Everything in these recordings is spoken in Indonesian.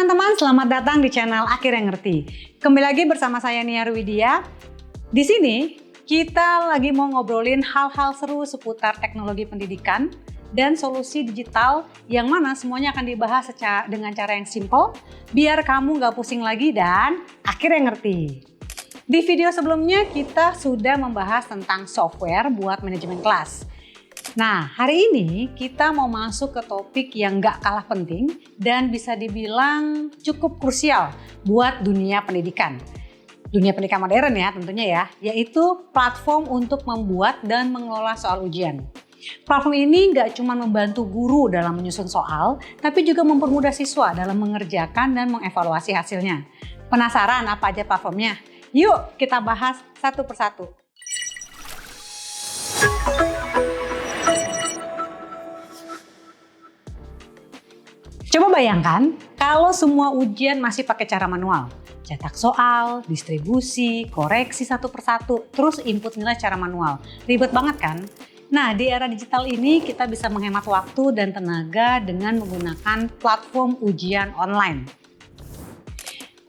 teman-teman, selamat datang di channel Akhirnya Ngerti. Kembali lagi bersama saya Nia Ruwidia. Di sini kita lagi mau ngobrolin hal-hal seru seputar teknologi pendidikan dan solusi digital yang mana semuanya akan dibahas dengan cara yang simple biar kamu nggak pusing lagi dan akhirnya ngerti. Di video sebelumnya kita sudah membahas tentang software buat manajemen kelas. Nah, hari ini kita mau masuk ke topik yang nggak kalah penting dan bisa dibilang cukup krusial buat dunia pendidikan. Dunia pendidikan modern ya tentunya ya, yaitu platform untuk membuat dan mengelola soal ujian. Platform ini nggak cuma membantu guru dalam menyusun soal, tapi juga mempermudah siswa dalam mengerjakan dan mengevaluasi hasilnya. Penasaran apa aja platformnya? Yuk kita bahas satu persatu. Coba bayangkan kalau semua ujian masih pakai cara manual. Cetak soal, distribusi, koreksi satu persatu, terus input nilai secara manual. Ribet banget kan? Nah, di era digital ini kita bisa menghemat waktu dan tenaga dengan menggunakan platform ujian online.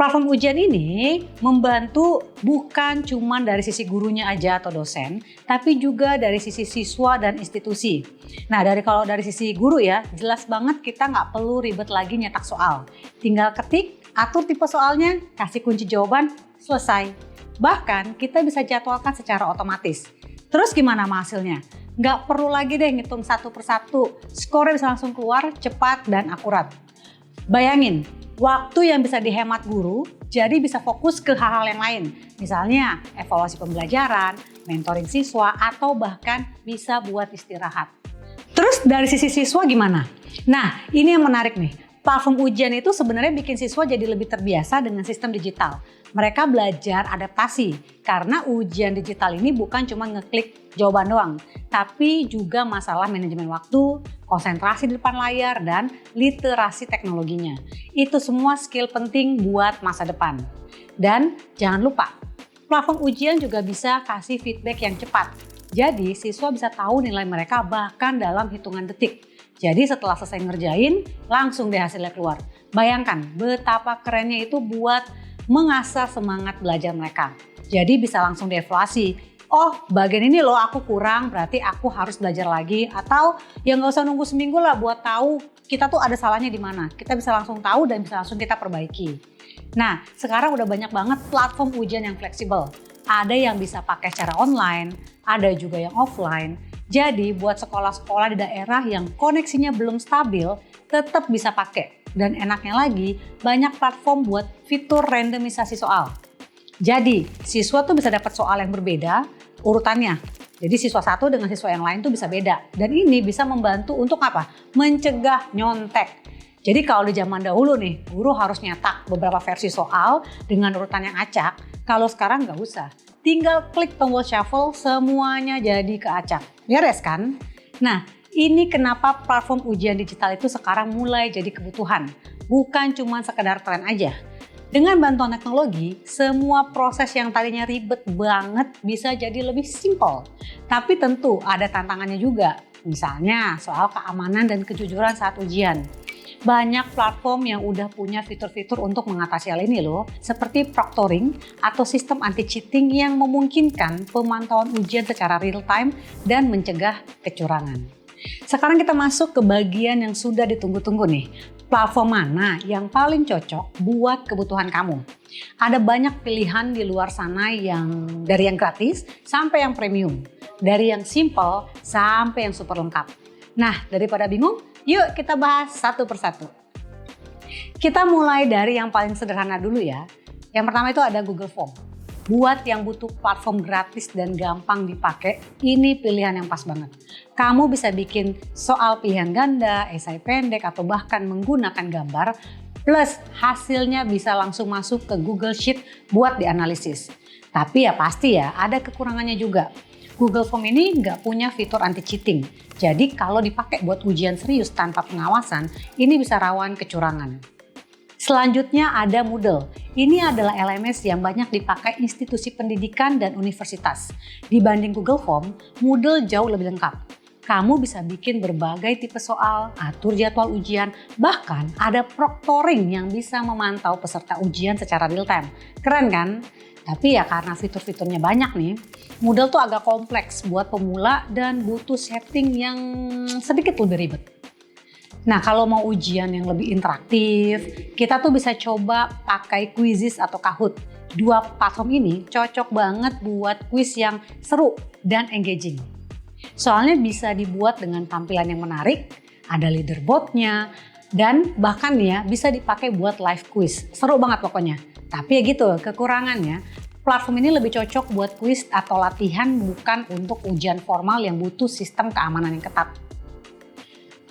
Platform ujian ini membantu bukan cuma dari sisi gurunya aja atau dosen, tapi juga dari sisi siswa dan institusi. Nah, kalau dari sisi guru ya, jelas banget kita nggak perlu ribet lagi nyetak soal. Tinggal ketik, atur tipe soalnya, kasih kunci jawaban, selesai. Bahkan kita bisa jadwalkan secara otomatis. Terus gimana hasilnya? Nggak perlu lagi deh ngitung satu persatu, skornya bisa langsung keluar cepat dan akurat. Bayangin, waktu yang bisa dihemat guru, jadi bisa fokus ke hal-hal yang lain. Misalnya evaluasi pembelajaran, mentoring siswa, atau bahkan bisa buat istirahat. Terus dari sisi siswa gimana? Nah, ini yang menarik nih. Platform ujian itu sebenarnya bikin siswa jadi lebih terbiasa dengan sistem digital. Mereka belajar adaptasi karena ujian digital ini bukan cuma ngeklik jawaban doang, tapi juga masalah manajemen waktu, konsentrasi di depan layar, dan literasi teknologinya. Itu semua skill penting buat masa depan. Dan jangan lupa, platform ujian juga bisa kasih feedback yang cepat. Jadi siswa bisa tahu nilai mereka bahkan dalam hitungan detik. Jadi setelah selesai ngerjain, langsung deh hasilnya keluar. Bayangkan betapa kerennya itu buat mengasah semangat belajar mereka. Jadi bisa langsung dievaluasi. Oh, bagian ini loh aku kurang, berarti aku harus belajar lagi. Atau ya nggak usah nunggu seminggu lah buat tahu kita tuh ada salahnya di mana. Kita bisa langsung tahu dan bisa langsung kita perbaiki. Nah, sekarang udah banyak banget platform ujian yang fleksibel. Ada yang bisa pakai secara online, ada juga yang offline. Jadi buat sekolah-sekolah di daerah yang koneksinya belum stabil tetap bisa pakai. Dan enaknya lagi banyak platform buat fitur randomisasi soal. Jadi siswa tuh bisa dapat soal yang berbeda urutannya. Jadi siswa satu dengan siswa yang lain tuh bisa beda. Dan ini bisa membantu untuk apa? Mencegah nyontek. Jadi kalau di zaman dahulu nih, guru harus nyetak beberapa versi soal dengan urutan yang acak. Kalau sekarang nggak usah. Tinggal klik tombol shuffle, semuanya jadi keacak. Beres kan? Nah, ini kenapa platform ujian digital itu sekarang mulai jadi kebutuhan. Bukan cuma sekedar tren aja. Dengan bantuan teknologi, semua proses yang tadinya ribet banget bisa jadi lebih simpel. Tapi tentu ada tantangannya juga. Misalnya soal keamanan dan kejujuran saat ujian. Banyak platform yang udah punya fitur-fitur untuk mengatasi hal ini loh, seperti proctoring atau sistem anti-cheating yang memungkinkan pemantauan ujian secara real time dan mencegah kecurangan. Sekarang kita masuk ke bagian yang sudah ditunggu-tunggu nih. Platform mana yang paling cocok buat kebutuhan kamu? Ada banyak pilihan di luar sana dari yang gratis sampai yang premium, dari yang simple sampai yang super lengkap. Nah, daripada bingung, yuk kita bahas satu persatu. Kita mulai dari yang paling sederhana dulu ya. Yang pertama itu ada Google Form. Buat yang butuh platform gratis dan gampang dipakai, ini pilihan yang pas banget. Kamu bisa bikin soal pilihan ganda, esai pendek, atau bahkan menggunakan gambar, plus hasilnya bisa langsung masuk ke Google Sheet buat dianalisis. Tapi ya pasti ya, ada kekurangannya juga. Google Form ini nggak punya fitur anti-cheating. Jadi kalau dipakai buat ujian serius tanpa pengawasan, ini bisa rawan kecurangan. Selanjutnya ada Moodle. Ini adalah LMS yang banyak dipakai institusi pendidikan dan universitas. Dibanding Google Form, Moodle jauh lebih lengkap. Kamu bisa bikin berbagai tipe soal, atur jadwal ujian, bahkan ada proctoring yang bisa memantau peserta ujian secara real time. Keren kan? Tapi ya karena fitur-fiturnya banyak nih, Moodle tuh agak kompleks buat pemula dan butuh setting yang sedikit lebih ribet. Nah, kalau mau ujian yang lebih interaktif, kita tuh bisa coba pakai Quizizz atau Kahoot. Dua platform ini cocok banget buat quiz yang seru dan engaging. Soalnya bisa dibuat dengan tampilan yang menarik, ada leaderboardnya, dan bahkan ya bisa dipakai buat live quiz. Seru banget pokoknya. Tapi ya gitu, kekurangannya platform ini lebih cocok buat quiz atau latihan, bukan untuk ujian formal yang butuh sistem keamanan yang ketat.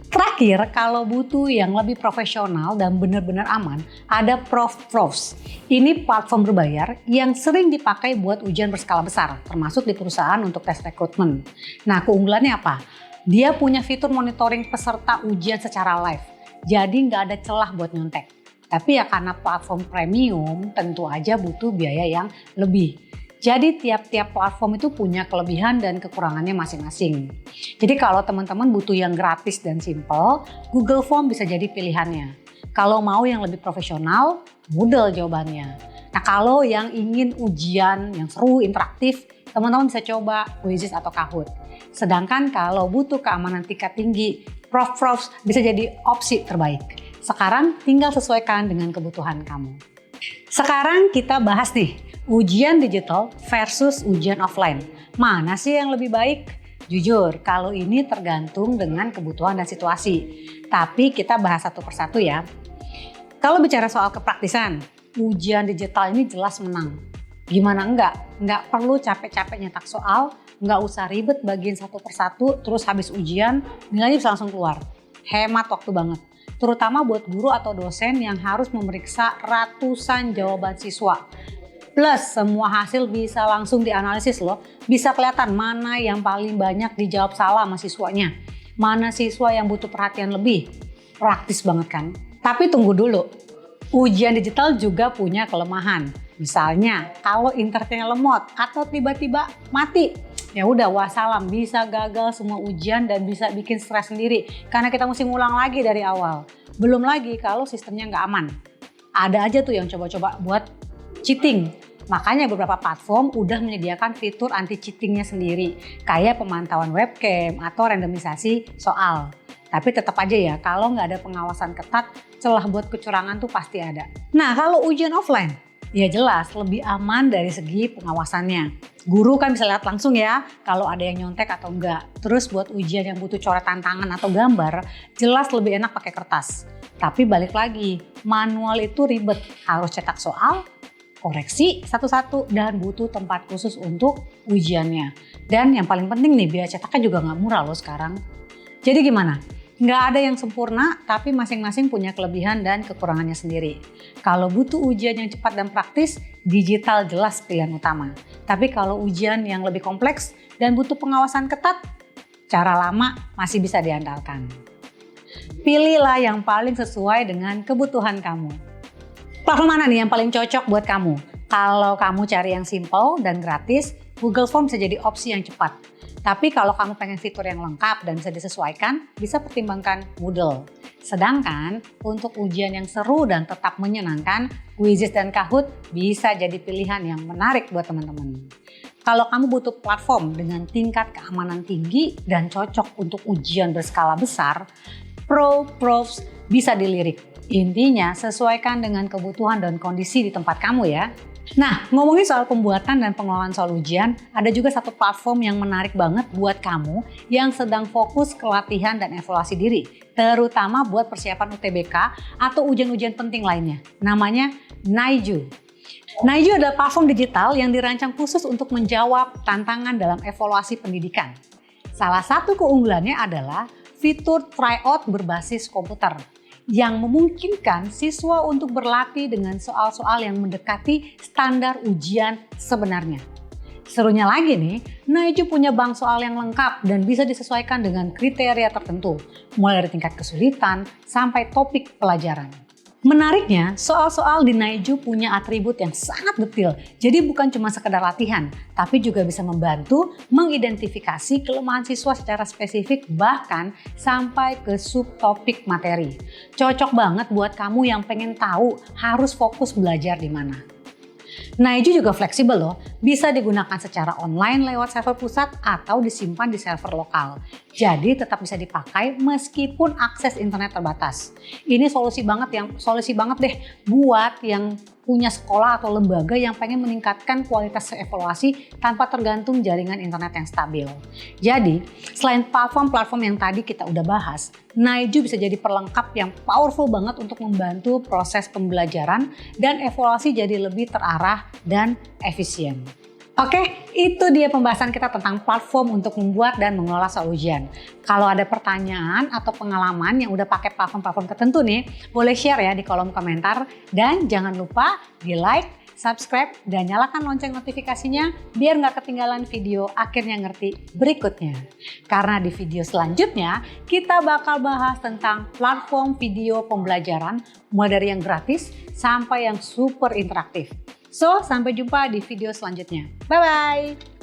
Terakhir, kalau butuh yang lebih profesional dan benar-benar aman, ada ProfProfs. Ini platform berbayar yang sering dipakai buat ujian berskala besar, termasuk di perusahaan untuk tes rekrutmen. Nah, keunggulannya apa? Dia punya fitur monitoring peserta ujian secara live, jadi nggak ada celah buat nyontek. Tapi ya karena platform premium, tentu aja butuh biaya yang lebih. Jadi tiap-tiap platform itu punya kelebihan dan kekurangannya masing-masing. Jadi kalau teman-teman butuh yang gratis dan simple, Google Form bisa jadi pilihannya. Kalau mau yang lebih profesional, Moodle jawabannya. Nah, kalau yang ingin ujian yang seru, interaktif, teman-teman bisa coba Quizizz atau Kahoot. Sedangkan kalau butuh keamanan tingkat tinggi, ProfProfs bisa jadi opsi terbaik. Sekarang tinggal sesuaikan dengan kebutuhan kamu. Sekarang kita bahas nih, ujian digital versus ujian offline. Mana sih yang lebih baik? Jujur, kalau ini tergantung dengan kebutuhan dan situasi. Tapi kita bahas satu persatu ya. Kalau bicara soal kepraktisan, ujian digital ini jelas menang. Gimana enggak? Enggak perlu capek-capek nyetak soal, enggak usah ribet bagiin satu persatu, terus habis ujian nilainya bisa langsung keluar. Hemat waktu banget. Terutama buat guru atau dosen yang harus memeriksa ratusan jawaban siswa. Plus semua hasil bisa langsung dianalisis loh. Bisa kelihatan mana yang paling banyak dijawab salah sama siswanya. Mana siswa yang butuh perhatian lebih. Praktis banget kan? Tapi tunggu dulu. Ujian digital juga punya kelemahan. Misalnya kalau internetnya lemot atau tiba-tiba mati. Ya udah wassalam, bisa gagal semua ujian dan bisa bikin stres sendiri karena kita mesti ngulang lagi dari awal. Belum lagi kalau sistemnya nggak aman. Ada aja tuh yang coba-coba buat cheating. Makanya beberapa platform udah menyediakan fitur anti cheatingnya sendiri, kayak pemantauan webcam atau randomisasi soal. Tapi tetap aja ya, kalau nggak ada pengawasan ketat, celah buat kecurangan tuh pasti ada. Nah, kalau ujian offline, ya jelas lebih aman dari segi pengawasannya. Guru kan bisa lihat langsung ya kalau ada yang nyontek atau enggak. Terus buat ujian yang butuh coretan tangan atau gambar, jelas lebih enak pakai kertas. Tapi balik lagi, manual itu ribet, harus cetak soal, koreksi satu-satu, dan butuh tempat khusus untuk ujiannya. Dan yang paling penting nih, biaya cetaknya juga nggak murah loh sekarang. Jadi gimana? Nggak ada yang sempurna, tapi masing-masing punya kelebihan dan kekurangannya sendiri. Kalau butuh ujian yang cepat dan praktis, digital jelas pilihan utama. Tapi kalau ujian yang lebih kompleks dan butuh pengawasan ketat, cara lama masih bisa diandalkan. Pilihlah yang paling sesuai dengan kebutuhan kamu. Platform mana nih yang paling cocok buat kamu? Kalau kamu cari yang simple dan gratis, Google Form bisa jadi opsi yang cepat. Tapi kalau kamu pengen fitur yang lengkap dan bisa disesuaikan, bisa pertimbangkan Moodle. Sedangkan untuk ujian yang seru dan tetap menyenangkan, Quizizz dan Kahoot bisa jadi pilihan yang menarik buat teman-teman. Kalau kamu butuh platform dengan tingkat keamanan tinggi dan cocok untuk ujian berskala besar, ProfProfs bisa dilirik. Intinya sesuaikan dengan kebutuhan dan kondisi di tempat kamu ya. Nah, ngomongin soal pembuatan dan pengelolaan soal ujian, ada juga satu platform yang menarik banget buat kamu yang sedang fokus ke latihan dan evaluasi diri, terutama buat persiapan UTBK atau ujian-ujian penting lainnya. Namanya Naiju. Naiju adalah platform digital yang dirancang khusus untuk menjawab tantangan dalam evaluasi pendidikan. Salah satu keunggulannya adalah fitur tryout berbasis komputer yang memungkinkan siswa untuk berlatih dengan soal-soal yang mendekati standar ujian sebenarnya. Serunya lagi nih, Naiju punya bank soal yang lengkap dan bisa disesuaikan dengan kriteria tertentu, mulai dari tingkat kesulitan sampai topik pelajaran. Menariknya, soal-soal di Naiju punya atribut yang sangat detail. Jadi bukan cuma sekedar latihan, tapi juga bisa membantu mengidentifikasi kelemahan siswa secara spesifik bahkan sampai ke subtopik materi. Cocok banget buat kamu yang pengen tahu harus fokus belajar di mana. Naiju juga fleksibel loh, bisa digunakan secara online lewat server pusat atau disimpan di server lokal. Jadi tetap bisa dipakai meskipun akses internet terbatas. Ini solusi banget deh buat yang punya sekolah atau lembaga yang pengen meningkatkan kualitas evaluasi tanpa tergantung jaringan internet yang stabil. Jadi, selain platform-platform yang tadi kita udah bahas, Naiju bisa jadi perlengkap yang powerful banget untuk membantu proses pembelajaran dan evaluasi jadi lebih terarah dan efisien. Oke, itu dia pembahasan kita tentang platform untuk membuat dan mengelola soal ujian. Kalau ada pertanyaan atau pengalaman yang udah pakai platform-platform tertentu nih, boleh share ya di kolom komentar. Dan jangan lupa di like, subscribe, dan nyalakan lonceng notifikasinya biar nggak ketinggalan video Akhirnya Ngerti berikutnya. Karena di video selanjutnya, kita bakal bahas tentang platform video pembelajaran mulai dari yang gratis sampai yang super interaktif. So, sampai jumpa di video selanjutnya. Bye-bye!